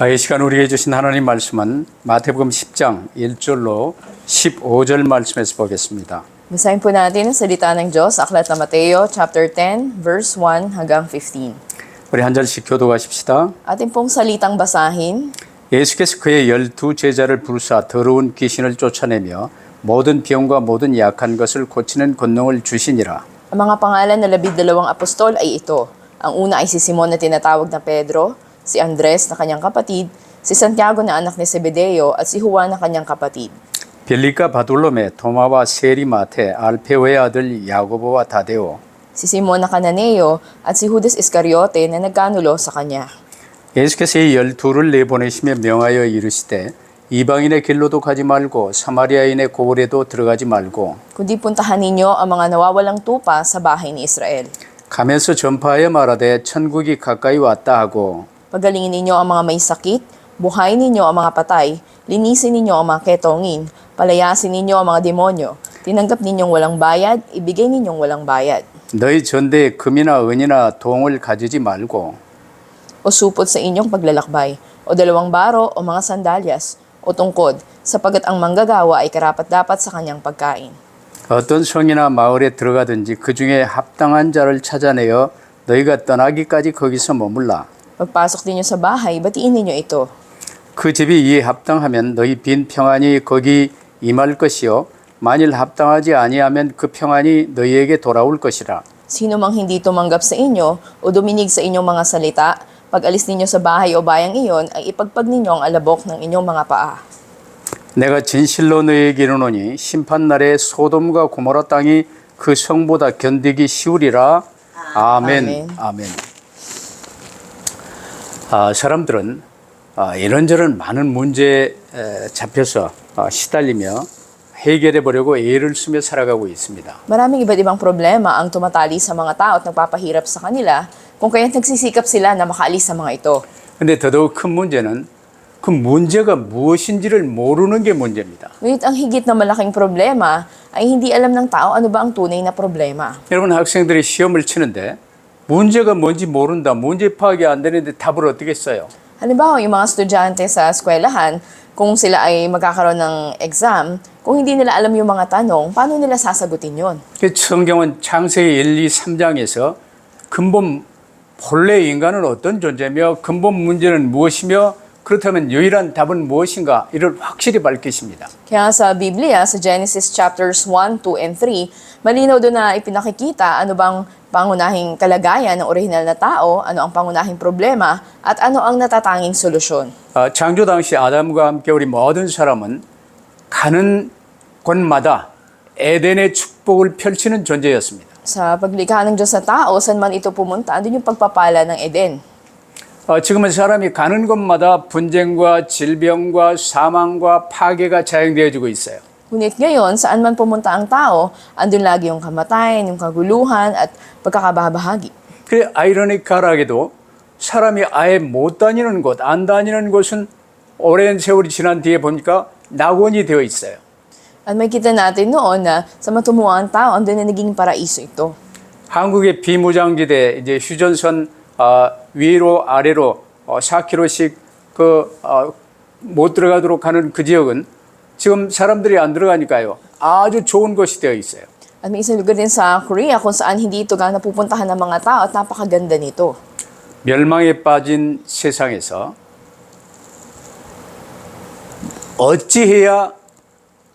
이 시간 우리에게 주신 하나님 말씀은 마태복음 10장 1절로 15절 말씀에서 보겠습니다. Basahin po natin ang salita ng Diyos sa Aklat ng Mateo, chapter 10, verse 1 hanggang 15. 우리 한 절씩 교독하십시다. Atin pong salitang basahin. 예수께서 그의 12 제자를 부르사 더러운 귀신을 쫓아내며 모든 병과 모든 약한 것을 고치는 권능을 주시니라. Ang mga pangalan na 12 apostol ay ito. Ang una ay si Simon na tinatawag na Pedro, si Andres na kanyang kapatid, si Santiago na anak ni Zebedeo at si Juan na kanyang kapatid. 빌립과 바돌로메, 도마와 세리마테, 알페오의 아들 야고보와 다데오. Si Simon na Cananeo at si Judas Iscariote na nagkanulo sa kanya. 예수께서 이 12를 내보내시며 명하여 이르시되 이방인의 길로도 가지 말고 사마리아인의 고을에도 들어가지 말고 Kundi puntahan ninyo ang mga nawawalang tupa sa bahay ni Israel. 가면서 전파하여 말하되 천국이 가까이 왔다 하고 Pagalingin ninyo ang mga may sakit, buhayin ninyo ang mga patay, linisin ninyo ang mga ketongin, palayasin ninyo ang mga demonyo, tinanggap ninyong walang bayad, ibigay ninyong walang bayad. 너희 전대에 금이나 은이나 동을 가지지 말고 O supot sa inyong paglalakbay, o dalawang baro o mga sandalyas, o tungkod, sapagat ang manggagawa ay karapat-dapat sa kanyang pagkain. 어떤 성이나 마을에 들어가든지 그 중에 합당한 자를 찾아내어 너희가 떠나기까지 거기서 머물라. Pagpasok ninyo sa bahay, batiin ninyo ito. 그 집이 이에 합당하면 너희 빈 평안이 거기 임할 것이요 만일 합당하지 아니하면 그 평안이 너희에게 돌아올 것이라. Sino mang hindi tumanggap sa inyo o duminig sa inyong mga salita, pag alis ninyo sa bahay o bayang iyon, ay ipagpag ninyo ang alabok ng inyong mga paa. 내가 진실로 너희에게 이르노니 심판날에 소돔과 고모라 땅이 그 성보다 견디기 쉬우리라. 아멘. 아멘. 사람들은 이런저런 많은 문제에 잡혀서 시달리며 해결해 보려고 애를 쓰며 살아가고 있습니다. Maraming iba't ibang problema ang tumatali sa mga tao at nagpapahirap sa kanila kung kaya't nagsisikap sila na makaalis sa mga ito. 근데 더더욱 큰 문제는 그 문제가 무엇인지를 모르는 게 문제입니다. Ngunit ang higit na malaking problema ay hindi alam ng tao ano ba ang tunay na problema. 여러분 학생들이 시험을 치는데 문제가 뭔지 모른다. 문제 파악이 안 되는데 답을 어떻게 써요? Halimbawa, yung mga estudyante sa eskwelahan, kung sila ay magkakaroon ng exam, kung hindi nila alam yung mga tanong, paano nila sasagutin yon? 성경은 창세기 1, 2, 3장에서 근본 본래 인간은 어떤 존재며 근본 문제는 무엇이며 그렇다면 유일한 답은 무엇인가 이를 확실히 밝히십니다. Kaya sa Biblia, sa Genesis chapters 1, 2, and 3, malinaw doon na ipinakikita ano bang pangunahing kalagayan ng orihinal na tao, ano ang pangunahing problema, at ano ang natatanging solusyon. 창조 당시 아담과 함께 우리 모든 사람은 가는 곳마다 에덴의 축복을 펼치는 존재였습니다. Sa paglikha ng Diyos sa tao, saan man ito pumunta, andun yung pagpapala ng Eden. 지금은 사람이 가는 곳마다 분쟁과 질병과 사망과 파괴가 자행되어지고 있어요. Ngunit ngayon, saan man pumunta ang tao, andun lagi yung kamatayan, yung kaguluhan, at pagkakabahagi. 그래 아이러니컬하게도 사람이 아예 못 다니는 곳, 안 다니는 곳은 오랜 세월이 지난 뒤에 보니까 낙원이 되어 있어요. At may kita natin noon na sa matumuang tao, andun na naging paraiso ito. 한국의 비무장지대 이제 휴전선 위로 아래로 4km씩 못 들어가도록 하는 그 지역은 지금 사람들이 안 들어가니까요. 아주 좋은 곳이 되어 있어요. At may isang lugar din sa Korea kung saan hindi ito gaano pupuntahan ng mga tao at napakaganda nito. 멸망에 빠진 세상에서 어찌해야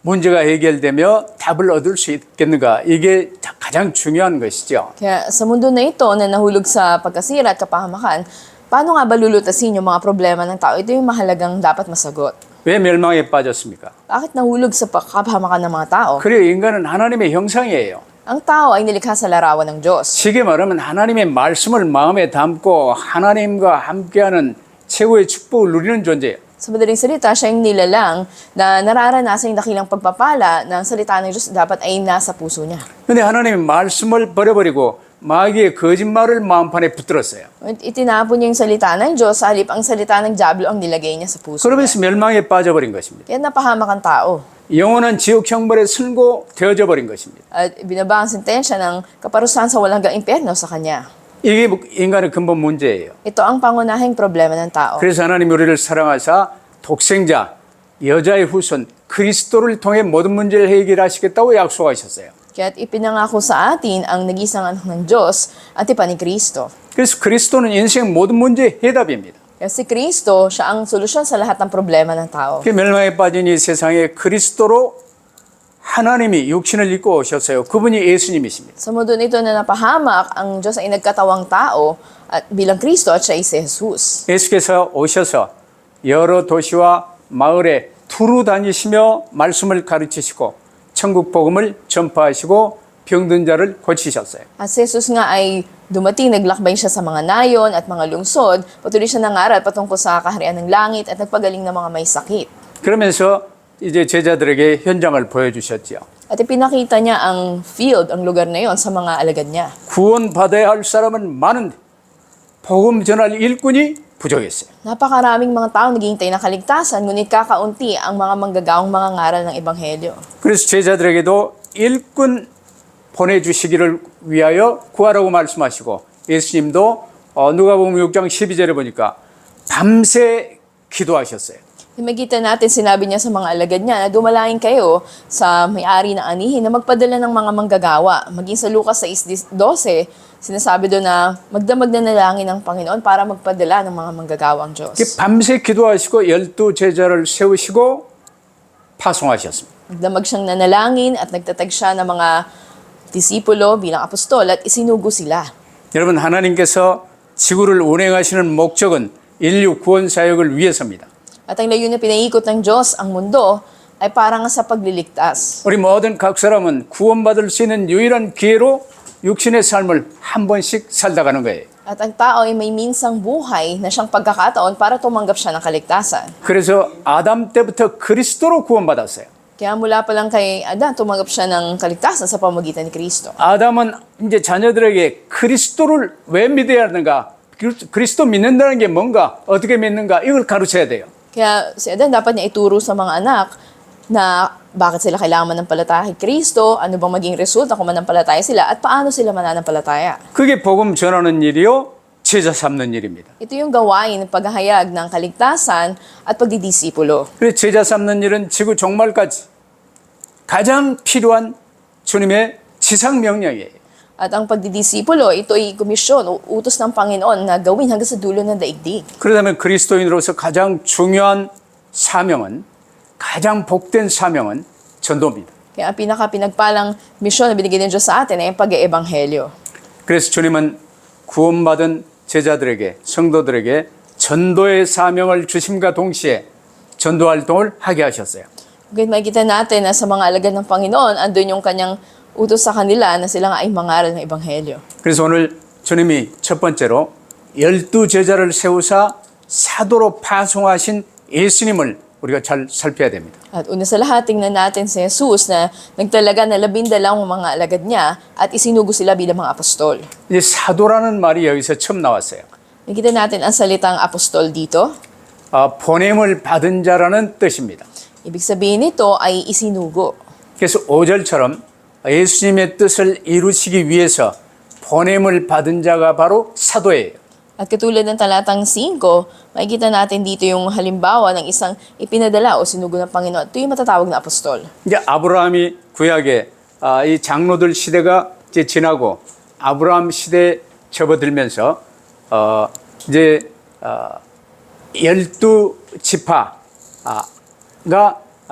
문제가 해결되며 답을 얻을 수 있겠는가? 이게 가장 중요한 것이죠. Kaya sa mundo na ito na nahulog sa pagkasira at kapahamakan, paano nga ba lulutasin yung mga problema ng tao? Ito yung mahalagang dapat masagot. 왜 멸망에 빠졌습니까? Bakit nahulog sa kapahamakan ng mga tao? 그래요. 인간은 하나님의 형상이에요. Ang tao ay nilikha sa larawan ng Diyos. 쉽게 말하면 하나님의 말씀을 마음에 담고 하나님과 함께하는 최고의 축복을 누리는 존재예요. Sa madaling salita, siya yung nilalang na nararanasan yung dakilang pagpapala ng salita ng Diyos dapat ay nasa puso niya. 근데 하나님의 말씀을 버려버리고 마귀의 거짓말을 마음판에 붙들었어요. Itinapon niya yung salita ng Diyos, sa halip ang salita ng Diablo ang nilagay niya sa puso niya. 그러면서 멸망에 빠져버린 것입니다. Kaya napahamak ang tao. 영원한 지옥 형벌에 승고 되어져 버린 것입니다. At binaba ang sentensya ng kaparusahan sa walang hanggang impyerno sa kanya. 이게 인간의 근본 문제예요. Ito ang pangunahing problema ng tao. 그래서 하나님 우리를 사랑하사 독생자, 여자의 후손, 그리스도를 통해 모든 문제를 해결하시겠다고 약속하셨어요. Kaya't ipinangako sa atin ang nag-isang anak ng Diyos at ipa ni Kristo. 그래서 그리스도는 인생 모든 문제의 해답입니다. Kaya si Kristo, siya ang solusyon sa lahat ng problema ng tao. 그 멸망에 빠진 이 세상에 그리스도로 하나님이 육신을 입고 오셨어요. 그분이 예수님이십니다. Sa mundo nito na napahamak, ang Diyos ay nagkatawang tao at bilang Kristo at siya ay si Jesus. 예수께서 오셔서 여러 도시와 마을에 두루 다니시며 말씀을 가르치시고 천국 복음을 전파하시고 병든 자를 고치셨어요. At si Jesus nga ay dumating, naglakbay siya sa mga nayon at mga lungsod, patuloy siya nangaral patungkol sa kaharian ng langit at nagpagaling ng mga may sakit. 그러면서 이제 제자들에게 현장을 보여주셨지요. At ipinakita niya ang field, ang lugar na yon sa mga alagad niya. 구원받아야 할 사람은 많은데 복음 전할 일꾼이 부족했어요. Napakaraming mga tao naghihintay ng kaligtasan, ngunit kakaunti ang mga manggagawang mga ngaral ng Ebanghelyo. 그래서 제자들에게도 일꾼 보내주시기를 위하여 구하라고 말씀하시고 예수님도 누가복음 6장 12절에 보니까 밤새 기도하셨어요. Himagita natin, sinabi niya sa mga alagad niya na dumalangin kayo sa may-ari ng anihin na magpadala ng mga manggagawa. Maging sa Lucas 6:12, sinasabi doon na magdamag na nalangin ng Panginoon para magpadala ng mga manggagawa ang Diyos. 밤새 기도하시고 12 제자를 세우시고 파송하셨습니다. Magdamag siyang nanalangin at nagtatag siya ng mga disipulo bilang apostol at isinugo sila. 여러분 하나님께서 지구를 운행하시는 목적은 인류 구원 사역을 위해서입니다. At ang layunin na pinaikot ng Diyos ang mundo ay para nga sa pagliligtas. 우리 모든 각 사람은 구원받을 수 있는 유일한 기회로 육신의 삶을 한 번씩 살다 가는 거예요. At ang tao ay may minsang buhay na siyang pagkakataon para tumanggap siya ng kaligtasan. 그래서 아담 때부터 그리스도로 구원받았어요. Kaya mula pa lang kay Adan, tumanggap siya ng kaligtasan sa pamagitan ni Kristo. 아담은 이제 자녀들에게 그리스도를 왜 믿어야 하는가? 그리스도 믿는다는 게 뭔가? 어떻게 믿는가? 이걸 가르쳐야 돼요. Kaya si Adan dapat niya ituro sa mga anak na bakit sila kailangan manampalataya kay Kristo, ano bang maging resulta kung manampalataya sila, at paano sila mananampalataya. 그게 복음 전하는 일이요, 제자 삼는 일입니다. Ito yung gawain ng paghahayag ng kaligtasan at pagdidisipulo. 그래서 제자 삼는 일은 지구 종말까지 가장 필요한 주님의 지상 명령이에요. At ang pagdidisipulo, ito ay komisyon o utos ng Panginoon na gawin hanggang sa dulo ng daigdig. 그렇다면 그리스도인으로서 가장 중요한 사명은, 가장 복된 사명은 전도입니다. Kaya ang pinaka-pinagpalang misyon na binigay ng Diyos sa atin ay ang pag-eebanghelyo. 그래서 주님은 구원받은 제자들에게, 성도들에게 전도의 사명을 주심과 동시에 전도 활동을 하게 하셨어요. Kaya makikita natin na sa mga alagad ng Panginoon, andun yung kanyang utos sa kanila na sila nga ay mangaral ng ebanghelyo. 그래서 오늘 주님이 첫 번째로 12 제자를 세우사 사도로 파송하신 예수님을 우리가 잘 살펴야 됩니다. At una sa lahat, tingnan natin si Jesus na nagtalaga na 12 mga alagad niya at isinugo sila bilang mga apostol. 이제 사도라는 말이 여기서 처음 나왔어요. Nakita natin ang salitang apostol dito. 보냄을 받은 자라는 뜻입니다. Ibig sabihin nito ay isinugo. 그래서 5절처럼 예수님의 뜻을 이루시기 위해서 보냄을 받은 자가 바로 사도예요. At katulad ng talatang 5, makikita natin dito yung halimbawa ng isang ipinadala o sinugo ng Panginoon. Ito yung matatawag na apostol. 이제 아브라함이 구약에 이 장로들 시대가 이제 지나고 아브라함 시대에 접어들면서 이제 12지파가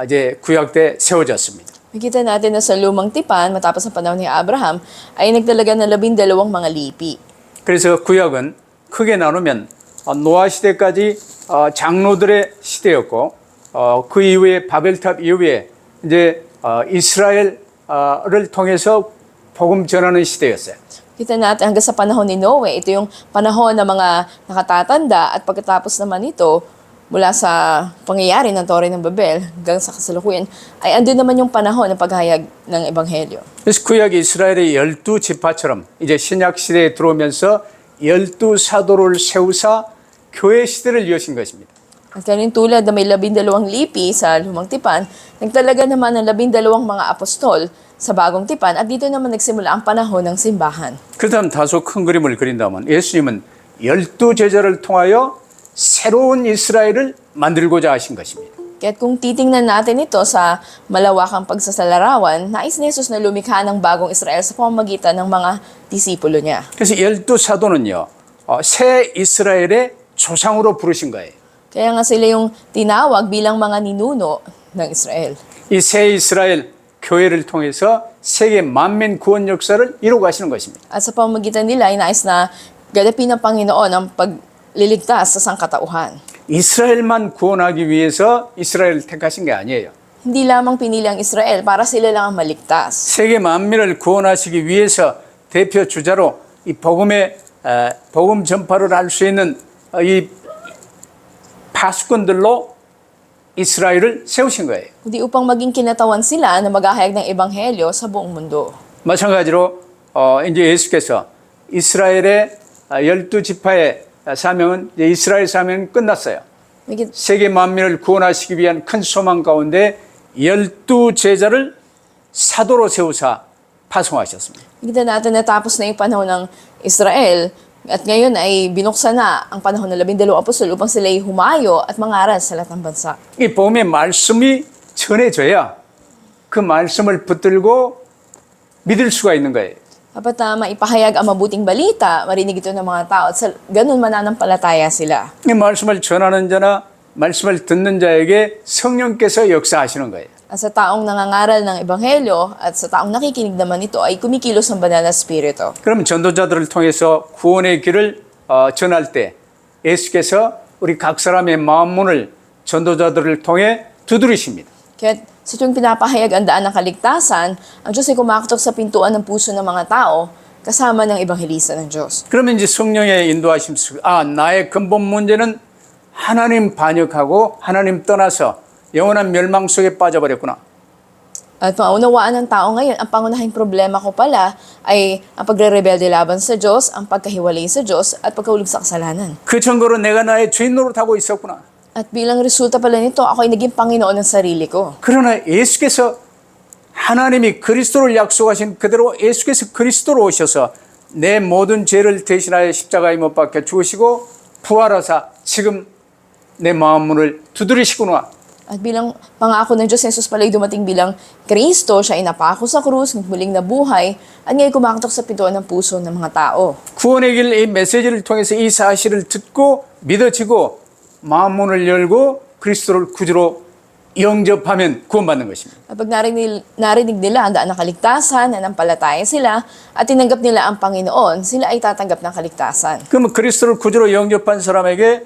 이제 구약 때 세워졌습니다. Makikita natin na sa lumang tipan, matapos ang panahon ni Abraham, ay nagdalaga ng 12 mga lipi. 그래서 구약은 크게 나누면 노아 시대까지 장로들의 시대였고 그 이후에 바벨탑 이후에 이제 이스라엘을 통해서 복음 전하는 시대였어요. Kita natin hanggang sa panahon ni Noe, ito yung panahon ng mga nakatatanda at pagkatapos naman ito, mula sa pangyayari ng Tore ng Babel hanggang sa kasalukuyan, ay andun naman yung panahon ng paghayag ng Ebanghelyo. 그래서 구약 이스라엘의 12지파처럼 이제 신약 시대에 들어오면서 12사도를 세우사 교회 시대를 이어신 것입니다. At ganun tulad na may 12 lipi sa lumang tipan, nagtalaga naman ng 12 mga apostol sa Bagong Tipan at dito naman nagsimula ang panahon ng simbahan. 그렇다면 다소 큰 그림을 그린다면 예수님은 12제자를 통하여 새로운 이스라엘을 만들고자 하신 것입니다. Kaya't kung titingnan natin ito sa malawakang pagsasalarawan, nais ni Jesus na lumikha ng bagong Israel sa pamamagitan ng mga disipulo niya. 그래서 12사도는요, 새 이스라엘의 조상으로 부르신 거예요. Kaya nga sila yung tinawag bilang mga ninuno ng Israel. 이 새 이스라엘 교회를 통해서 세계 만민 구원 역사를 이루고 가시는 것입니다. At sa pamamagitan nila ay nais na ganapin ng Panginoon ang pagliligtas sa sangkatauhan. 이스라엘만 구원하기 위해서 이스라엘을 택하신 게 아니에요. Hindi lamang pinili ang Israel para sila lang ang maligtas. 세계 만민을 구원하시기 위해서 대표 주자로 이 복음 전파를 할 수 있는 이 파수꾼들로 이스라엘을 세우신 거예요. Kundi upang maging kinatawan sila na maghahayag ng ebanghelyo sa buong mundo. 마찬가지로 이제 예수께서 이스라엘의 12지파의 사명은 이제 이스라엘 사명은 끝났어요. May 세계 만민을 구원하시기 위한 큰 소망 가운데 12제자를 사도로 세우사 파송하셨습니다. Kita natin natapos na yung panahon ng Israel at ngayon ay binuksan na ang panahon ng 12 apostol upang sila ay humayo at mangaral sa lahat ng bansa. 이 복음의 말씀이 전해져야 그 말씀을 붙들고 믿을 수가 있는 거예요. Dapat na maipahayag ang mabuting balita, marinig ito ng mga tao at sa ganun mananampalataya sila. 이 말씀을 전하는 자나 말씀을 듣는 자에게 성령께서 역사하시는 거예요. At sa taong nangangaral ng ebanghelyo at sa taong nakikinig naman ito ay kumikilos ang banal na spirito. 그럼 전도자들을 통해서 구원의 길을 전할 때 예수께서 우리 각 사람의 마음문을 전도자들을 통해 두드리십니다. Kaya sa tuwing pinapahayag ang daan ng kaligtasan, ang Diyos ay kumakatok sa pintuan ng puso ng mga tao kasama ng ebanghelista ng Diyos. 그러면 이제 성령의 인도하심 속에 나의 근본 문제는 하나님 반역하고 하나님 떠나서 영원한 멸망 속에 빠져버렸구나. At maunawaan ng tao ngayon, ang pangunahing problema ko pala ay ang pagre-rebelde laban sa Diyos, ang pagkahiwalay sa Diyos, at pagkahulog sa kasalanan. 그 증거로 내가 나의 주인 노릇하고 있었구나. At bilang resulta pala nito, ako ay naging Panginoon ng sarili ko. 그러나 예수께서 하나님이 그리스도를 약속하신 그대로 예수께서 그리스도로 오셔서 내 모든 죄를 대신하여 십자가에 못 박혀 죽으시고 부활하사 지금 내 마음 문을 두드리시구나. At bilang pangako ng Diyos, Jesus pala ay dumating bilang Kristo, siya ay napako sa krus, muling nabuhay, at ngayon kumakatok sa pintuan ng puso ng mga tao. 구원의 길 이 메시지를 통해서 이 사실을 듣고 믿어지고 마음 문을 열고 그리스도를 구주로 영접하면 구원받는 것입니다. At pag narinig nila ang daan ng kaligtasan, nanampalataya sila, at tinanggap nila ang Panginoon, sila ay tatanggap ng kaligtasan. 그러면 그리스도를 구주로 영접한 사람에게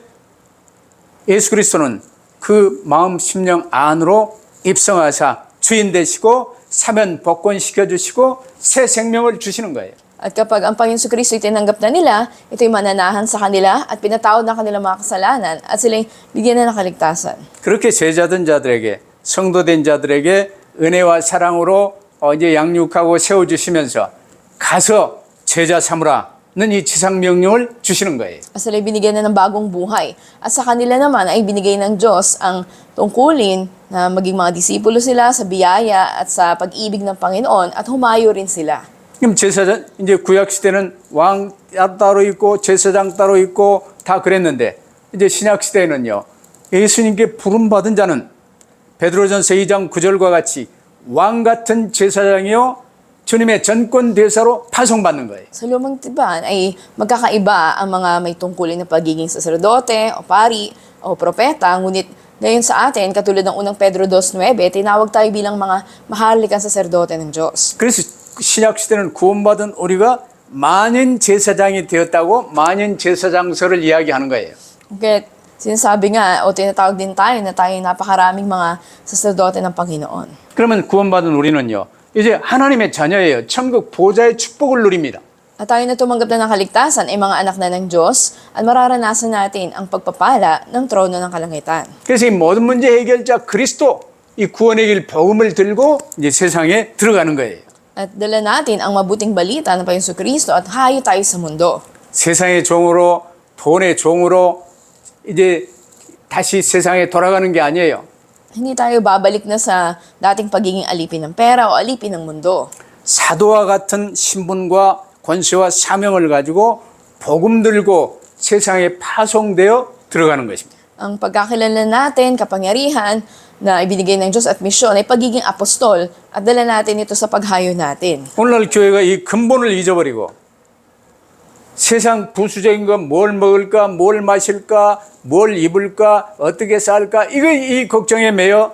예수 그리스도는 그 마음 심령 안으로 입성하사 주인 되시고 사면 복권시켜 주시고 새 생명을 주시는 거예요. At kapag ang Panginoon sa Kristo ay tinanggap na nila, ito'y mananahan sa kanila at pinatawad na kanilang mga kasalanan at sila'y bigyan na ng kaligtasan. 그렇게 제자된 자들에게 성도된 자들에게 은혜와 사랑으로 이제 양육하고 세워주시면서 가서 제자 삼으라는 이 지상 명령을 주시는 거예요. At sila'y binigyan na ng bagong buhay. At sa kanila naman ay binigay ng Diyos ang tungkulin na maging mga disipulo sila sa biyaya at sa pag-ibig ng Panginoon at humayo rin sila. 그럼 제사장 이제 구약 시대는 왕 따로 있고 제사장 따로 있고 다 그랬는데 이제 신약 시대에는요. 예수님께 부름 받은 자는 베드로전서 2장 9절과 같이 왕 같은 제사장이요 주님의 전권 대사로 파송받는 거예요. Sa lumang tipan ay magkakaiba ang mga may tungkulin na pagiging saserdote o pari o propeta, ngunit ngayon sa atin, katulad ng unang Pedro 2:9, tinawag tayo bilang mga maharlikang saserdote ng Diyos. 그래서 신약 시대는 구원받은 우리가 만인 제사장이 되었다고 만인 제사장서를 이야기하는 거예요. Kaya sinasabi nga o tinatawag din tayo na tayo napakaraming mga saserdote ng Panginoon. 그러면 구원받은 우리는요. 이제 하나님의 자녀예요. 천국 보좌의 축복을 누립니다. At tayo na tumanggap na ng kaligtasan ay mga anak na ng Diyos at mararanasan natin ang pagpapala ng trono ng kalangitan. 그래서 이 모든 문제 해결자 그리스도 이 구원의 길 복음을 들고 이제 세상에 들어가는 거예요. At dala natin ang mabuting balita ng Panginoon Kristo at hayo tayo sa mundo. 세상의 종으로 돈의 종으로 이제 다시 세상에 돌아가는 게 아니에요. Hindi tayo babalik na sa dating pagiging alipin ng pera o alipin ng mundo. 사도와 같은 신분과 권세와 사명을 가지고 복음 들고 세상에 파송되어 들어가는 것입니다. Ang pagkakilala natin, kapangyarihan na ibinigay ng Diyos at misyon ay pagiging apostol at dala natin ito sa paghayo natin. 오늘날 교회가 이 근본을 잊어버리고 세상 부수적인 거 뭘 먹을까, 뭘 마실까, 뭘 입을까, 어떻게 살까 이 걱정에 매여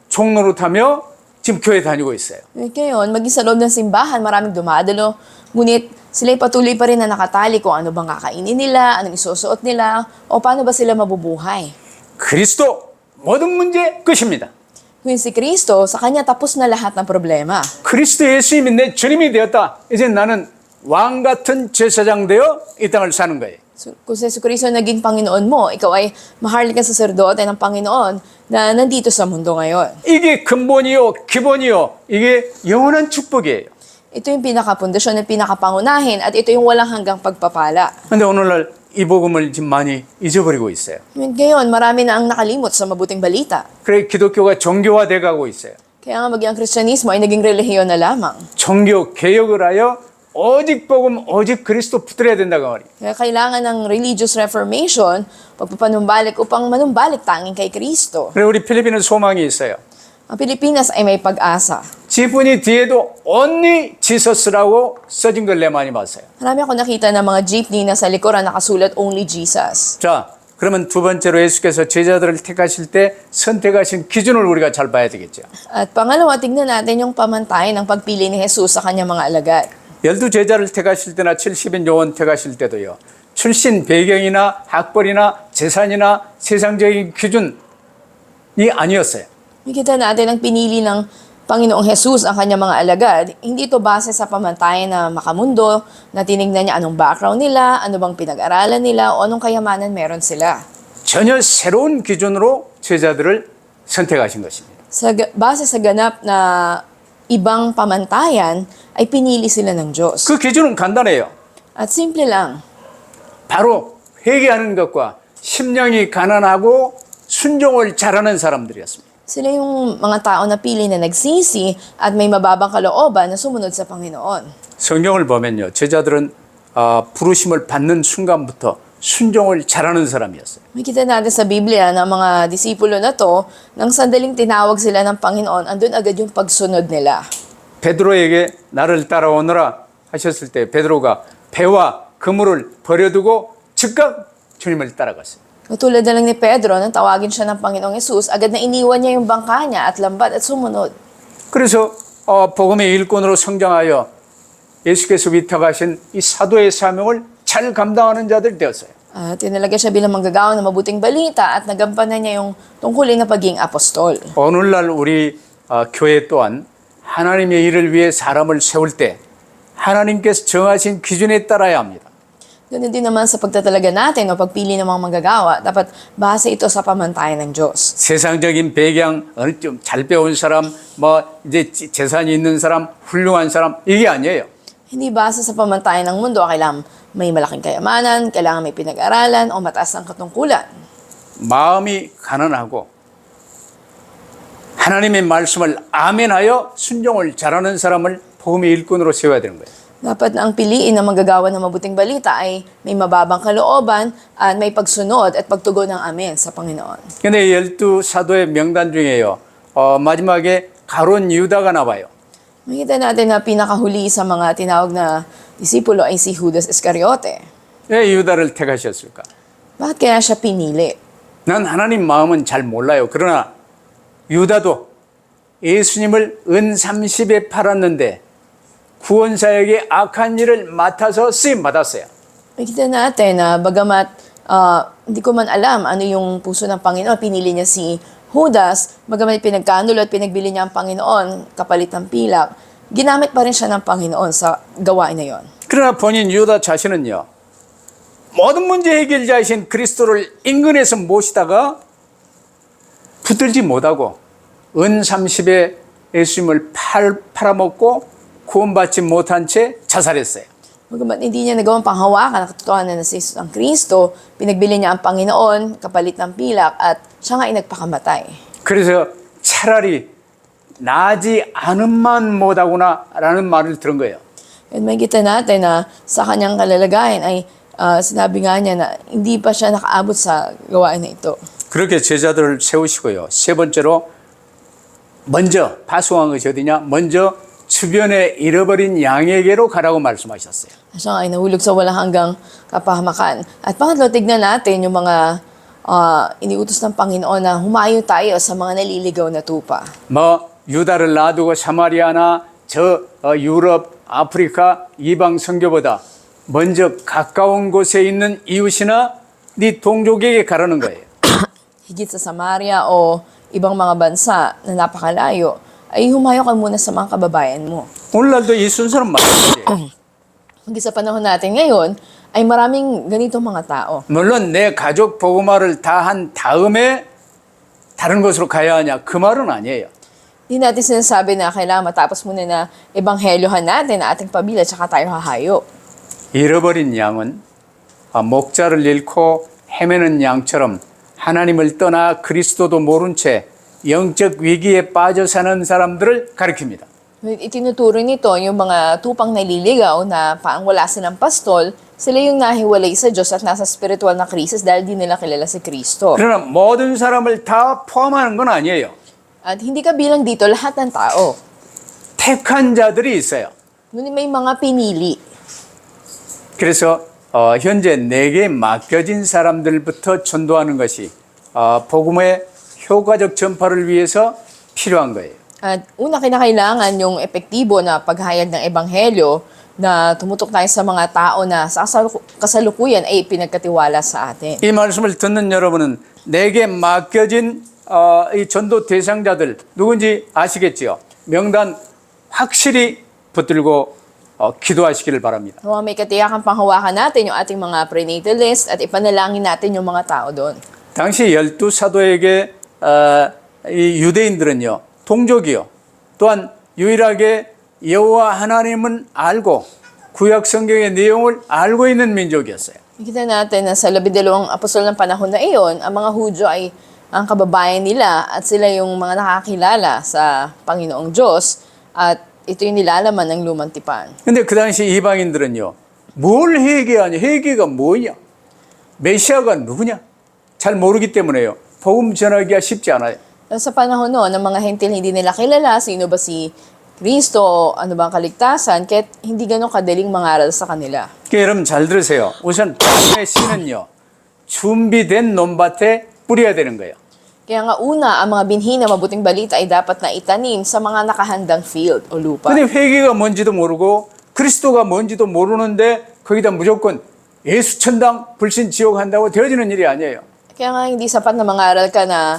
종로로 타며 지금 교회 다니고 있어요. Ngayon, maging sa loob ng simbahan, maraming dumadalo. Ngunit sila'y patuloy pa rin na nakatali kung ano bang kakainin nila, anong isusuot nila, o paano ba sila mabubuhay. 그리스도 모든 문제 끝입니다. Kung si Kristo, sa Kanya tapos na lahat ng problema. 그리스도 예수님이 내 주님이 되었다. 이제 나는 왕 같은 제사장 되어 이 땅을 사는 거예요. So, kung si Kristo naging Panginoon mo, ikaw ay maharlikang saserdote ng Panginoon na nandito sa mundo ngayon. 이게 근본이요, 기본이요. 이게 영원한 축복이에요. Ito yung pinakapundasyon, yung pinakapangunahin, at ito yung walang hanggang pagpapala. 근데 오늘날 이 복음을 지금 많이 잊어버리고 있어요. Ngayon, marami na ang nakalimot sa mabuting balita. 그래 기독교가 정교화돼 가고 있어요. Kaya nga maging ang Kristyanismo ay naging relihiyon na lamang. 종교 개혁을 하여 오직 복음, 오직 그리스도 붙들어야 된다고 말이에요. Kaya kailangan ng religious reformation, pagpapanumbalik upang manumbalik tanging kay Kristo. 그래 우리 필리핀은 소망이 있어요. Ang Pilipinas ay may pag-asa. 지분이 뒤에도 only Jesus라고 써진 걸 내가 많이 봤어요. Marami ako nakita ng mga jeepney na sa likuran nakasulat Only Jesus. 자, 그러면 두 번째로 예수께서 제자들을 택하실 때 선택하신 기준을 우리가 잘 봐야 되겠죠. At pangalawa, tignan natin yung pamantayan ng pagpili ni Jesus sa kanyang mga alagad. 12제자를 택하실 때나 70인 요원 택하실 때도요. 출신 배경이나 학벌이나 재산이나 세상적인 기준이 아니었어요. Makita natin ang pinili ng Panginoong Jesus ang kanyang mga alagad. Hindi ito base sa pamantayan na makamundo, na tinignan niya anong background nila, ano bang pinag-aralan nila, o anong kayamanan meron sila. 전혀 새로운 기준으로 제자들을 선택하신 것입니다. Base sa ganap na ibang pamantayan, ay pinili sila ng Diyos. 그 기준은 간단해요. At simple lang. 바로 회개하는 것과 심령이 가난하고 순종을 잘하는 사람들이었습니다. Sila yung mga tao na pili na nagsisi at may mababang kalooban na sumunod sa Panginoon. 성경을 보면요. 제자들은 부르심을 받는 순간부터 순종을 잘하는 사람이었어요. Makita natin sa Biblia na mga disipulo na to, nang sandaling tinawag sila ng Panginoon, andun agad yung pagsunod nila. 베드로에게 나를 따라오너라 하셨을 때 베드로가 배와 그물을 버려두고 즉각 주님을 따라갔어요. Katulad na lang ni Pedro, nang tawagin siya ng Panginoong Jesus, agad na iniwan niya yung bangka niya at lambat at sumunod. 그래서 복음의 일꾼으로 성장하여 예수께서 위탁하신 이 사도의 사명을 잘 감당하는 자들 되었어요. At tinalaga siya bilang manggagawa ng mabuting balita at nagampanan niya yung tungkulin na pagiging apostol. 오늘날 우리 교회 또한 하나님의 일을 위해 사람을 세울 때 하나님께서 정하신 기준에 따라야 합니다. Ganun din naman sa pagtatalaga natin o pagpili ng mga manggagawa, dapat base ito sa pamantayan ng Diyos. 세상적인 배경, 어느 좀 잘 배운 사람, 뭐 이제 재산이 있는 사람, 훌륭한 사람 이게 아니에요. Hindi base sa pamantayan ng mundo, kailangan may malaking kayamanan, kailangan may pinag-aralan o mataas ang katungkulan. 마음이 가난하고 하나님의 말씀을 아멘하여 순종을 잘하는 사람을 복음의 일꾼으로 세워야 되는 거예요. Dapat na ang piliin ng manggagawa ng mabuting balita ay may mababang kalooban at may pagsunod at pagtugon ng amen sa Panginoon. 근데 12 사도의 명단 중에요. 마지막에 가론 유다가 나와요. Makita natin na pinakahuli sa mga tinawag na disipulo ay si Judas Iscariote. 왜 유다를 택하셨을까? Bakit kaya siya pinili? 난 하나님 마음은 잘 몰라요. 그러나 유다도 예수님을 은 30에 팔았는데 구원사에게 악한 일을 맡아서 쓰임 받았어요. Makita natin na bagamat hindi ko man alam ano yung puso ng Panginoon, pinili niya si Judas, bagamat pinagkanulo at pinagbili niya ang Panginoon kapalit ng pilak, ginamit pa rin siya ng Panginoon sa gawain na yon. 그러나 본인 유다 자신은요. 모든 문제 해결자이신 그리스도를 인근에서 모시다가 붙들지 못하고 은 30에 예수님을 팔아먹고 구원받지 못한 채 자살했어요. Bagamat hindi niya nagawang panghawakan ang katotohanan na si Jesus ang Kristo, pinagbili niya ang Panginoon kapalit ng pilak at siya nga ay nagpakamatay. 그래서 차라리 나지 않음만 못하구나라는 말을 들은 거예요. At may kita natin na sa kanyang kalalagayan ay sinabi nga niya na hindi pa siya nakaabot sa gawain na ito. 그렇게 제자들을 세우시고요. 세 번째로 먼저 파송한 것이 어디냐? 먼저 주변에 잃어버린 양에게로 가라고 말씀하셨어요. Siya ay nahulog sa walang hanggang kapahamakan. At pangatlo, tignan natin yung mga iniutos ng Panginoon na humayo tayo sa mga naliligaw na tupa. 뭐 유다를 놔두고 사마리아나 저 유럽, 아프리카 이방 선교보다 먼저 가까운 곳에 있는 이웃이나 네 동족에게 가라는 거예요. Higit sa Samaria o ibang mga bansa na napakalayo, ay humayo ka muna sa mga kababayan mo. 오늘날도 이 순서는 마찬가지예요. Higit sa panahon natin ngayon, ay maraming ganitong mga tao. 물론 내 가족 복음화를 다 한 다음에 다른 곳으로 가야 하냐 그 말은 아니에요. Hindi natin sinasabi na kailangan matapos muna na ebanghelyohan natin na ating pamilya tsaka tayo hahayo. 잃어버린 양은 목자를 잃고 헤매는 양처럼 하나님을 떠나 그리스도도 모른 채 영적 위기에 빠져 사는 사람들을 가리킵니다. Itinuturo nito yung mga tupang naliligaw na paang wala silang pastol, sila yung nahiwalay sa Diyos at nasa spiritual na krisis dahil di nila kilala si Kristo. 그러나 모든 사람을 다 포함하는 건 아니에요. At hindi kabilang dito lahat ng tao. 택한 자들이 있어요. Ngunit may mga pinili. 그래서 현재 내게 맡겨진 사람들부터 전도하는 것이 복음의 효과적 전파를 위해서 필요한 거예요. At una kinakailangan yung epektibo na paghayag ng ebanghelyo na tumutok tayo sa mga tao na sa kasalukuyan ay pinagkatiwala sa atin. 이 말씀을 듣는 여러분은 내게 맡겨진 이 전도 대상자들 누군지 아시겠지요? 명단 확실히 붙들고 기도하시기를 바랍니다. Kung may katiyakan panghawakan natin yung ating mga prenatal list at ipanalangin natin yung mga tao doon. 당시 12사도에게 이 유대인들은요. 동족이요. 또한 유일하게 여호와 하나님은 알고 구약 성경의 내용을 알고 있는 민족이었어요. Nakita natin na sa 12 apostol ng panahon na iyon, ang mga Hudyo ay ang kababayan nila at sila yung mga nakakilala sa Panginoong Diyos at ito yung nilalaman ng lumang tipan. 근데 그 당시 이방인들은요. 뭘 회개하냐? 회개가 뭐냐? 메시아가 누구냐? 잘 모르기 때문에요. 복음 전하기가 쉽지 않아요. Sa panahon noon, ang mga hentil hindi nila kilala sino ba si Kristo, ano ba ang kaligtasan, kahit hindi ganun kadaling mangaral sa kanila. 그러니까 여러분 잘 들으세요. 우선 복음의 씨는요. 준비된 논밭에 뿌려야 되는 거예요. Kaya nga una, ang mga binhi na mabuting balita ay dapat na itanim sa mga nakahandang field o lupa. 근데 회개가 뭔지도 모르고 그리스도가 뭔지도 모르는데 거기다 무조건 예수 천당 불신 지옥 한다고 되어지는 일이 아니에요. Kaya nga hindi sapat na mangaral ka na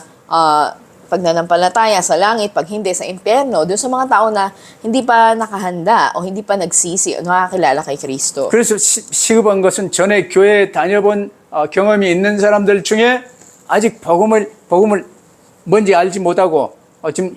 pagnanampalataya sa langit, pag hindi sa impyerno, doon sa mga tao na hindi pa nakahanda o hindi pa nagsisi o nakakilala kay Kristo. 그래서 시급한 것은 전에 교회에 다녀본 경험이 있는 사람들 중에 아직 복음을 뭔지 알지 못하고 지금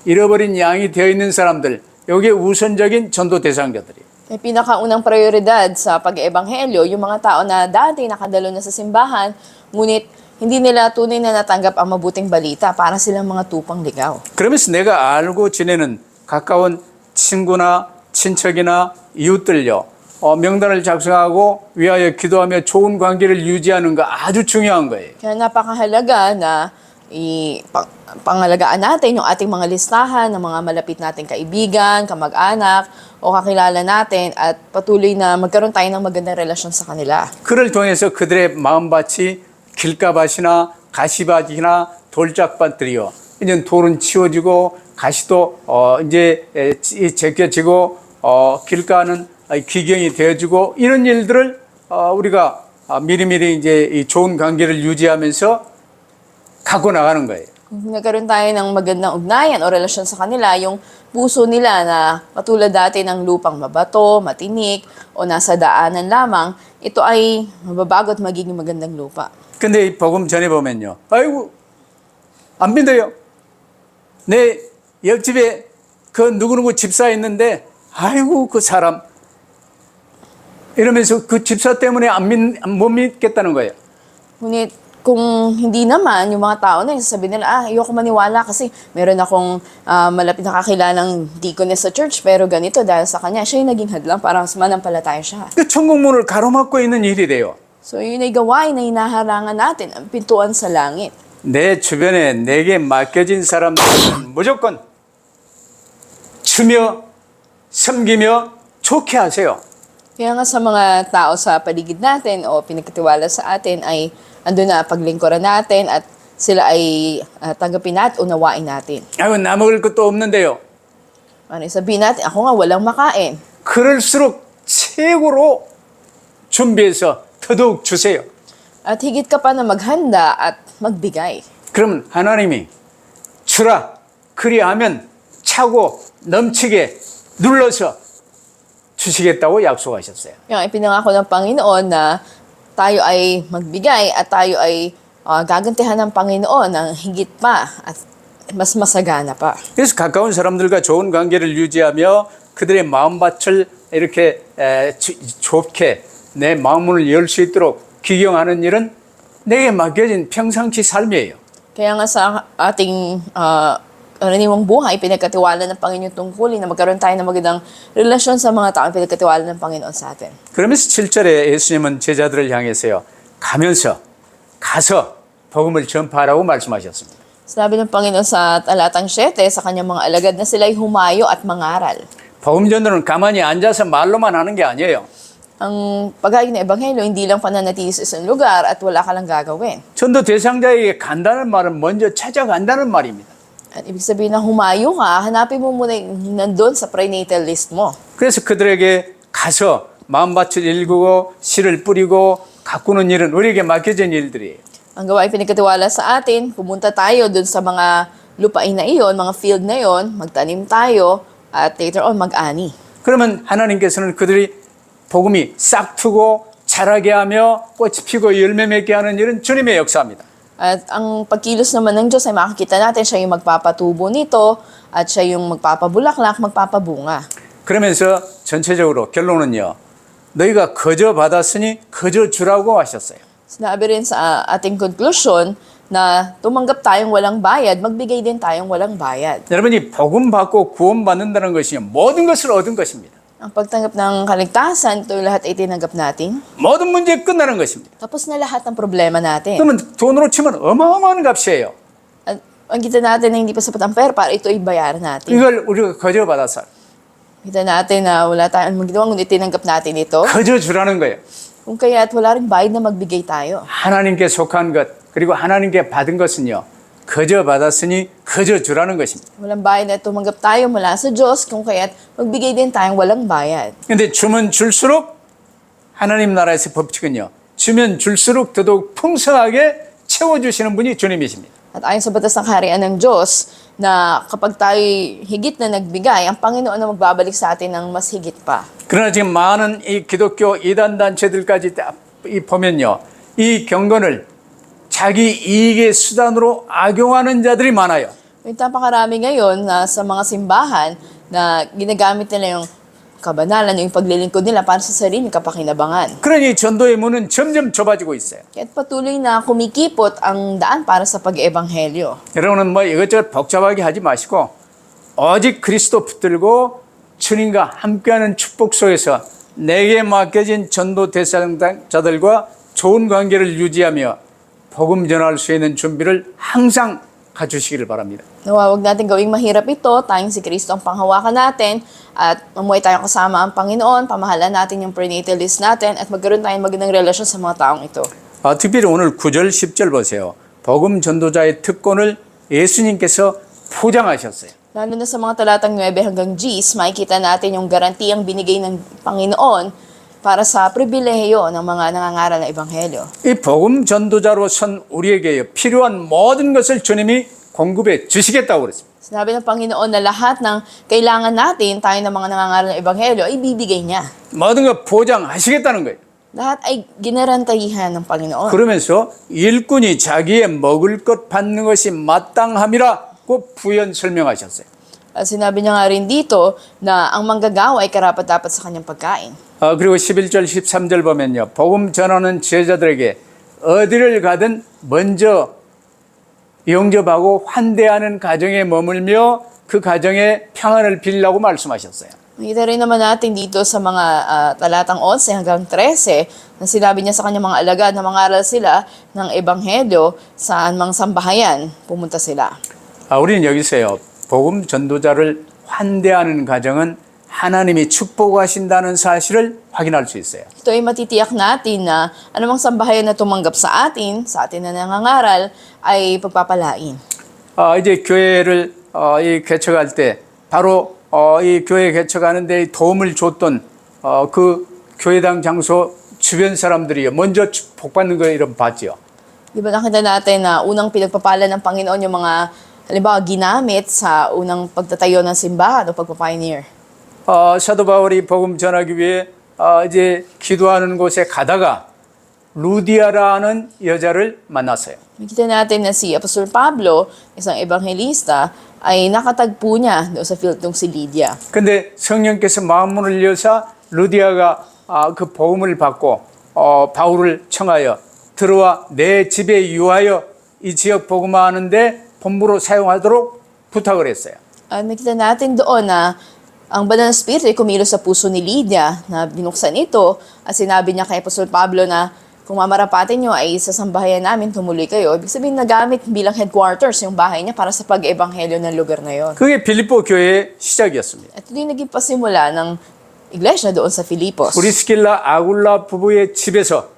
잃어버린 양이 되어 있는 사람들, 여기에 우선적인 전도 대상자들이. May pinakaunang prioridad sa pag-ebanghelyo, yung mga tao na dati nakadalo na sa simbahan, ngunit hindi nila tunay na natanggap ang mabuting balita para silang mga tupang ligaw. 그러면서 내가 알고 지내는 가까운 친구나 친척이나 이웃들요. 명단을 작성하고 위하여 기도하며 좋은 관계를 유지하는 거 아주 중요한 거예요. Kaya napakahalaga na pangalagaan natin yung ating mga listahan ng mga malapit nating kaibigan, kamag-anak, o kakilala natin at patuloy na magkaroon tayo ng magandang relasyon sa kanila. 그를 통해서 그들의 마음밭이 길가밭이나 가시밭이나 돌짝밭들이요. 이제 돌은 치워지고 가시도 이제 제껴지고 길가는 기경이 되어지고 이런 일들을 우리가 미리미리 이제 이 좋은 관계를 유지하면서 갖고 나가는 거예요. Kung nagkaroon tayo ng magandang ugnayan o relasyon sa kanila, yung puso nila na katulad dati ng lupang mabato, matinik, o nasa daanan lamang, ito ay mababago at magiging magandang lupa. 근데 이 복음 전해보면요. 아이고, 안 믿어요. 내 옆집에 그 누구누구 집사 있는데, 아이고, 그 사람. 이러면서 그 집사 때문에 못 믿겠다는 거예요. Ngunit kung hindi naman, yung mga tao na yun, sasabihin nila, ayoko maniwala kasi meron akong malapit na kakilalang deaconess sa church, pero ganito dahil sa kanya, siya yung naging hadlang para mas manampalataya siya. 그 천국문을 가로막고 있는 일이 돼요. So yun ay gawain na hinaharangan natin, ang pintuan sa langit. 내 주변에 내게 맡겨진 사람들은 무조건 주며 섬기며 좋게 하세요. Kaya nga sa mga tao sa paligid natin o pinagkatiwala sa atin ay andun na paglingkuran natin at sila ay tanggapin at unawain natin. 아유, 나 먹을 것도 없는데요. Ano sabihin natin, ako nga walang makain. 그럴수록 최고로 준비해서 더더욱 주세요. At higit ka pa na maghanda at magbigay. 그러면 하나님이 주라. 그리하면 차고 넘치게 눌러서 주시겠다고 약속하셨어요. Yung ipinangako ng Panginoon na tayo ay magbigay at tayo ay gagantihan ng Panginoon ng higit pa at mas masagana pa. 그래서 가까운 사람들과 좋은 관계를 유지하며 그들의 마음밭을 이렇게 좁게 내 마음문을 열 수 있도록 기경하는 일은 내게 맡겨진 평상시 삶이에요. Kaya nga sa ating karaniwang buhay, pinagkatiwala ng Panginoon tungkulin na magkaroon tayo ng magandang relasyon sa mga tao pinagkatiwala ng Panginoon sa atin. 그러면서 7절에 예수님은 제자들을 향해서요. 가서 복음을 전파하라고 말씀하셨습니다. Sabi ng Panginoon sa talatang 7 sa kanyang mga alagad na sila'y humayo at mangaral. 복음 전도는 가만히 앉아서 말로만 하는 게 아니에요. Ang paghahig ng Ebanghelyo, hindi lang pananatili sa isang lugar at wala ka lang gagawin. 전도 대상자에게 간다는 말은 먼저 찾아간다는 말입니다. At ibig sabihin na humayo ka, hanapin mo muna yung nandun sa prenatal list mo. 그래서 그들에게 가서 마음밭을 일구고 씨를 뿌리고 가꾸는 일은 우리에게 맡겨진 일들이에요. Ang gawain pinagkatiwala sa atin, pumunta tayo dun sa mga lupain na iyon, mga field na iyon, magtanim tayo, at later on mag-ani. 그러면 하나님께서는 그들이 복음이 싹트고 자라게 하며 꽃이 피고 열매 맺게 하는 일은 주님의 역사입니다. At ang pagkilos naman ng Diyos ay makikita natin siya yung magpapatubo nito at siya yung magpapabulaklak, magpapabunga. 그러면서 전체적으로 결론은요. 너희가 거저 받았으니 거저 주라고 하셨어요. Sinabi rin sa ating conclusion na tumanggap tayong walang bayad, magbigay din tayong walang bayad. 여러분이 복음 받고 구원 받는다는 것이 모든 것을 얻은 것입니다. Ang pagtanggap ng kaligtasan, ito lahat ay tinanggap natin. 모든 문제 끝나는 것입니다. Tapos na lahat ng problema natin. 그러면 돈으로 치면 어마어마한 값이에요. At ang kita natin na hindi pa sapat ang pera para ito ay bayaran natin. 이걸 우리가 거저 받아서 Kita natin na wala tayong magagawa, ngunit tinanggap natin ito. 거저 주라는 거예요. Kung kaya't wala rin bayad na magbigay tayo. 하나님께 속한 것 그리고 하나님께 받은 것은요. 거저 받았으니 거저 주라는 것입니다. Walang bayad na tumanggap tayo mula sa Diyos, kung kaya't magbigay din tayong walang bayad. 그런데 주면 줄수록 하나님 나라에서 법칙은요. 주면 줄수록 더더욱 풍성하게 채워주시는 분이 주님이십니다. At ayon sa batas ng kaharian ng Diyos, na kapag tayo higit na nagbigay, ang Panginoon na magbabalik sa atin ng mas higit pa. 그러나 지금 많은 이 기독교 이단 단체들까지 보면요. 이 경건을 자기 이익의 수단으로 악용하는 자들이 많아요. May napakarami ngayon na sa mga simbahan na ginagamit nila yung kabanalan, yung paglilingkod nila para sa sarili kapakinabangan. 그러니 전도의 문은 점점 좁아지고 있어요. Kaya't patuloy na kumikipot ang daan para sa pag-ebanghelyo. 여러분은 뭐 이것저것 복잡하게 하지 마시고 오직 그리스도 붙들고 주님과 함께하는 축복 속에서 내게 맡겨진 전도 대상자들과 좋은 관계를 유지하며 복음 전할 수 있는 준비를 항상 가주시기를 바랍니다. Nawa, wag natin gawing mahirap ito, tayong si Kristo ang panghawakan natin at mamuhay tayong kasama ang Panginoon, pamahalaan natin yung prenatal list natin at magkaroon tayong magandang relasyon sa mga taong ito. 특별히 오늘 9절, 10절 보세요. 복음 전도자의 특권을 예수님께서 포장하셨어요. Lalo na sa mga talatang 9 hanggang 10, makikita natin yung garantiyang binigay ng Panginoon para sa pribilehiyo ng mga nangangaral na ebanghelyo. 이 복음 전도자로 선 우리에게 필요한 모든 것을 주님이 공급해 주시겠다고 그랬습니다. Sinabi ng Panginoon na lahat ng kailangan natin, tayo ng mga nangangaral na ebanghelyo, ay bibigay niya. 모든 걸 보장하시겠다는 거예요. Lahat ay ginarantayihan ng Panginoon. 그러면서 일꾼이 자기의 먹을 것 받는 것이 마땅함이라고 부연 설명하셨어요. At sinabi niya nga rin dito na ang manggagawa ay karapat-dapat sa kanyang pagkain. 그리고 11절, 13절 보면요. 복음 전하는 제자들에게 어디를 가든 먼저 영접하고 환대하는 가정에 머물며 그 가정에 평안을 빌라고 말씀하셨어요. Makita rin naman natin dito sa mga talatang 11 hanggang 13 na sinabi niya sa kanyang mga alagad na mangaral sila ng ebanghelyo saan mang sambahayan pumunta sila. 우리는 여기서요. 복음 전도자를 환대하는 가정은 하나님이 축복하신다는 사실을 확인할 수 있어요. Ito ay matitiyak natin na anumang sambahayan na tumanggap sa atin na nangangaral ay pagpapalain. 이제 교회를 이 개척할 때 바로 이 교회 개척하는 데 도움을 줬던 그 교회당 장소 주변 사람들이 먼저 복받는 거 이런 봤지요. Di ba nakita natin na unang pinagpapala ng Panginoon yung mga halimbawa ginamit sa unang pagtatayo ng simbahan o pagpapioneer. 사도 바울이 복음 전하기 위해 이제 기도하는 곳에 가다가 루디아라는 여자를 만났어요. Makita natin na si Apostol Pablo, isang ebanghelista, ay nakatagpo niya doon sa filtong si Lydia. 근데 성령께서 마음문을 여사 루디아가 그 복음을 받고 바울을 청하여 들어와 내 집에 유하여 이 지역 복음화하는데 본부로 사용하도록 부탁을 했어요. At makita natin doon na ang banal na spirito ay kumilos sa puso ni Lydia na binuksan ito at sinabi niya kay Apostol Pablo na kung mamarapatin niyo ay sa sambahayan namin tumuloy kayo. Ibig sabihin nagamit bilang headquarters yung bahay niya para sa pag-ebanghelyo ng lugar na yon. 그게 빌립보 교회의 시작이었습니다. At ito yung naging pasimula ng iglesia doon sa Filipos. 브리스길라 아굴라 부부의 집에서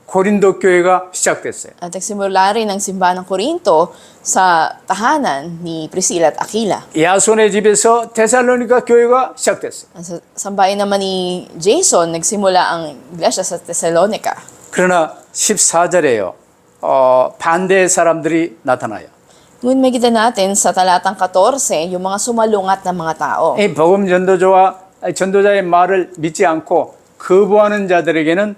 고린도 교회가 시작됐어요. At nagsimula rin ang simbahan ng Korinto sa tahanan ni Priscilla at Aquila. 야손의 집에서 데살로니가 교회가 시작됐어요. Sa sambahay naman ni Jason, nagsimula ang iglesia sa Thessalonica. 그러나 14절에요. 반대의 사람들이 나타나요. Ngunit makita natin sa talatang 14, yung mga sumalungat na mga tao. 이 복음 전도자의 말을 믿지 않고 거부하는 자들에게는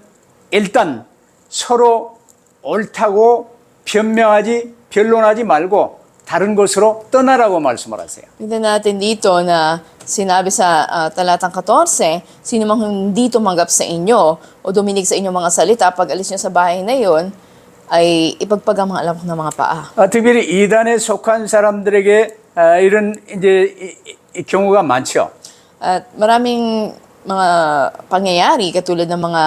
일단 서로 옳다고 변론하지 말고 다른 곳으로 떠나라고 말씀을 하세요. Makita natin dito na sinabi sa talatang 14, sino mang hindi tumanggap sa inyo o duminig sa inyong mga salita, pag alis nyo sa bahay na yon, ay ipagpagamang ng mga paa. 특별히 이단에 속한 사람들에게 이런 이제 이 경우가 많죠. At maraming mga pangyayari katulad ng mga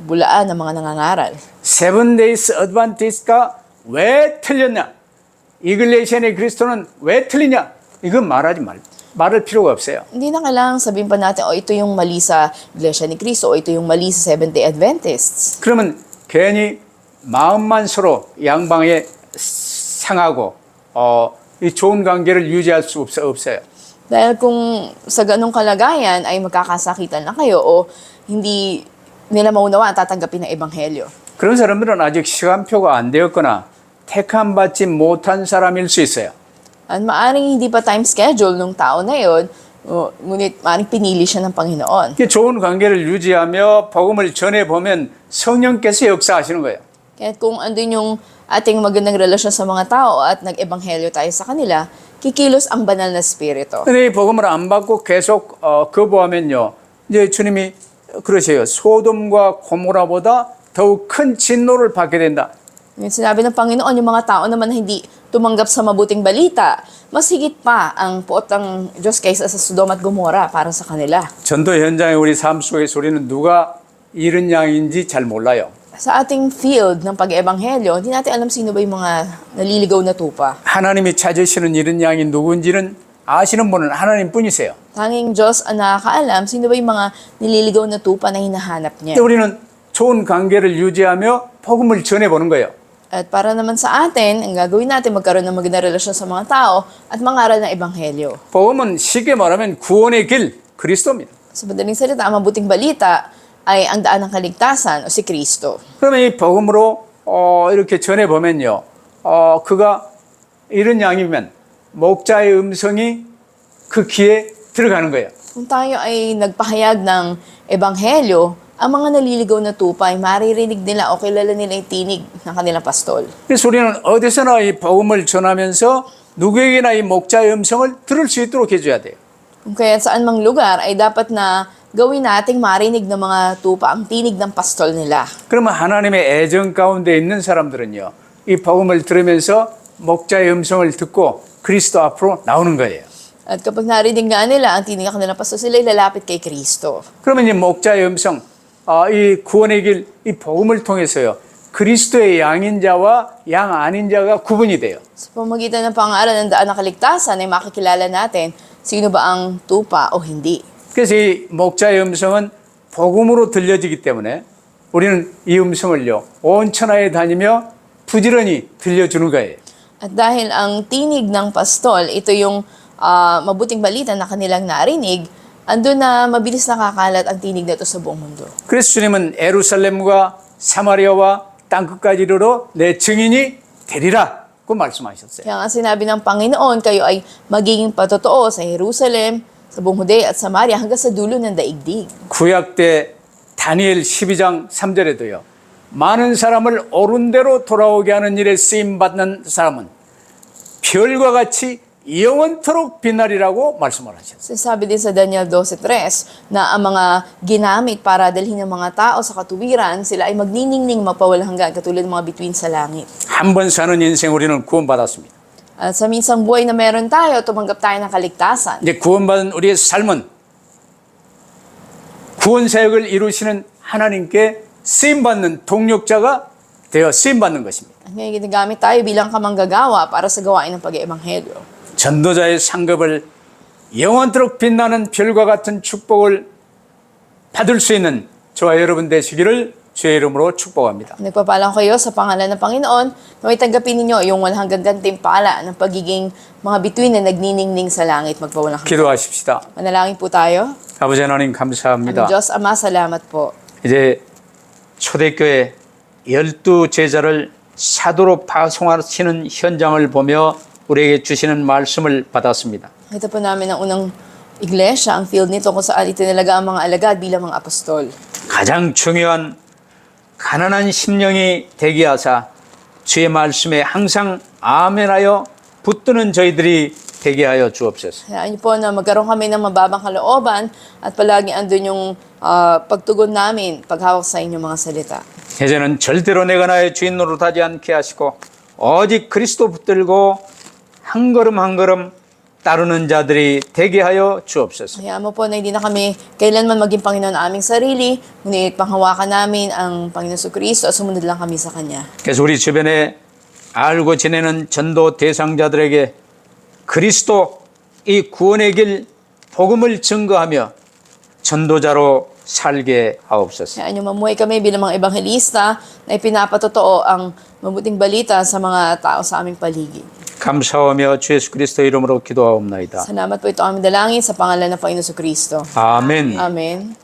bulaan ng mga nangangaral. 세븐데이스 어드반티스트가 왜 틀렸냐? 이글레시안의 그리스도는 왜 틀리냐? 이건 말할 필요가 없어요. Hindi na kailangang sabihin pa natin, ito yung mali sa Iglesia ni Cristo, o ito yung mali sa Seventh-day Adventists. 그러면 괜히 마음만 서로 양방에 상하고 이 좋은 관계를 유지할 수 없어요. Dahil kung sa ganong kalagayan ay magkakasakitan na kayo o hindi nila maunawaan tatanggapin ng Ebanghelyo. 그런 사람들은 아직 시간표가 안 되었거나 택함 받지 못한 사람일 수 있어요. At maaring hindi pa time schedule nung tao na yon, ngunit maaring pinili siya ng Panginoon. 이게 좋은 관계를 유지하며 복음을 전해보면 성령께서 역사하시는 거예요. Kaya kung andun yung ating magandang relasyon sa mga tao at nag-ebanghelyo tayo sa kanila, kikilos ang banal na spirito. 근데 이 복음을 안 받고 계속 거부하면요. 이제 주님이 그러세요. 소돔과 고모라보다 더욱 큰 진노를 받게 된다. Yung sinabi ng Panginoon, yung mga tao naman na hindi tumanggap sa mabuting balita, mas higit pa ang puot ng Diyos kaysa sa Sodom at Gomora para sa kanila. 전도 현장의 우리 삶 속에서 우리는 누가 잃은 양인지 잘 몰라요. Sa ating field ng pag-ebanghelyo, hindi natin alam sino ba yung mga naliligaw na tupa. 하나님이 찾으시는 잃은 양이 누군지는 아시는 분은 하나님뿐이세요. Tanging Diyos ang nakakaalam sino ba yung mga nililigaw na tupa na hinahanap niya. 근데 우리는 좋은 관계를 유지하며 복음을 전해보는 거예요. At para naman sa atin, ang gagawin natin, magkaroon ng magandang relasyon sa mga tao at mangaral ng ebanghelyo. 복음은 쉽게 말하면 구원의 길, 그리스도입니다. Sa madaling salita, ang mabuting balita ay ang daan ng kaligtasan o si Kristo. 그러면 이 복음으로 이렇게 전해보면요. 그가 잃은 양이면 목자의 음성이 그 귀에 들어가는 거예요. Kung tayo ay nagpahayag ng ebanghelyo, ang mga naliligaw na tupa ay maririnig nila o kilala nila yung tinig ng kanilang pastol. 그래서 우리는 어디서나 이 복음을 전하면서 누구에게나 이 목자의 음성을 들을 수 있도록 해줘야 돼요. Kung kaya saan mang lugar ay dapat na gawin nating marinig ng mga tupa ang tinig ng pastol nila. 그러면 하나님의 애정 가운데 있는 사람들은요, 이 복음을 들으면서 목자의 음성을 듣고 그리스도 앞으로 나오는 거예요. At kapag narinig nga nila ang tinig ng kanilang pastol, sila lalapit kay Kristo. 그러면 이 목자의 음성, 이 구원의 길, 이 복음을 통해서요, 그리스도의 양인 자와 양 아닌 자가 구분이 돼요. Sa pamagitan ng pangalan ng daan ng kaligtasan ay makikilala natin sino ba ang tupa o hindi. 그래서 이 목자의 음성은 복음으로 들려지기 때문에 우리는 이 음성을요, 온 천하에 다니며 부지런히 들려주는 거예요. At dahil ang tinig ng pastol, ito yung mabuting balita na kanilang narinig, andun na mabilis nakakalat ang tinig na ito sa buong mundo. 그래서 주님은 예루살렘과 사마리아와 땅끝까지 이르러 내 증인이 되리라고 말씀하셨어요. Kaya nga sinabi ng Panginoon, kayo ay magiging patotoo sa Jerusalem, sa buong Judea at Samaria hanggang sa dulo ng daigdig. 구약 때 다니엘 12장 3절에도요. 많은 사람을 옳은 대로 돌아오게 하는 일에 쓰임 받는 사람은 별과 같이 영원토록 빛나리라고 말씀을 하셨어요. Sabi din sa Daniel 12:3 na ang mga ginamit para dalhin ng mga tao sa katuwiran, sila ay magniningning magpawalang hanggan katulad ng mga bituin sa langit. 한 번 사는 인생 우리는 구원받았습니다. At sa minsang buhay na meron tayo, tumanggap tayo ng kaligtasan. 이제 구원받은 우리의 삶은 구원 사역을 이루시는 하나님께 쓰임받는 동력자가 되어 쓰임받는 것입니다. At ngayon ginagamit tayo bilang kamanggagawa para sa gawain ng pag-iebanghelyo. 전도자의 상급을 영원토록 빛나는 별과 같은 축복을 받을 수 있는 저와 여러분 되시기를 주의 이름으로 축복합니다. Nagpapalang kayo sa pangalan ng Panginoon na may tanggapin ninyo yung walang hanggang gantimpala ng pagiging mga bituin na nagniningning sa langit magpawalang hanggan. 기도하십시다. Manalangin po tayo. 아버지 하나님 Ang 감사합니다. Diyos Ama, salamat po. 이제 초대교회 12 제자를 사도로 파송하시는 현장을 보며 우리에게 주시는 말씀을 받았습니다. Ito po 나min ang unang iglesia, ang field nito kung saan itinalaga ang mga alagad bilang mga apostol. 가장 중요한 가난한 심령이 되게 하사 주의 말씀에 항상 아멘하여 붙드는 저희들이 되게 하여 주옵소서. Hayaan niyo po na magkaroon kami ng mababang kalooban at palagi andun yung pagtugon namin paghawak sa inyong mga salita. 이제는 절대로 내가 나의 주인 노릇하지 않게 하시고 오직 그리스도 붙들고 한 걸음 한 걸음 따르는 자들이 되게 하여 주옵소서. Hayaan mo po na hindi na kami kailanman maging Panginoon na aming sarili, ngunit panghawakan namin ang Panginoon Kristo at sumunod lang kami sa Kanya. 그래서 우리 주변에 알고 지내는 전도 대상자들에게 그리스도 이 구원의 길 복음을 증거하며 전도자로 살게 하옵소서. Hayaan niyo mamuhay kami bilang mga ebanghelista na ipinapatotoo ang mabuting balita sa mga tao sa aming paligid. 감사하며 주 예수 그리스도 이름으로 기도하옵나이다. Salamat po ito aming dalangin sa pangalan ng Panginoon Kristo. 아멘. Amen.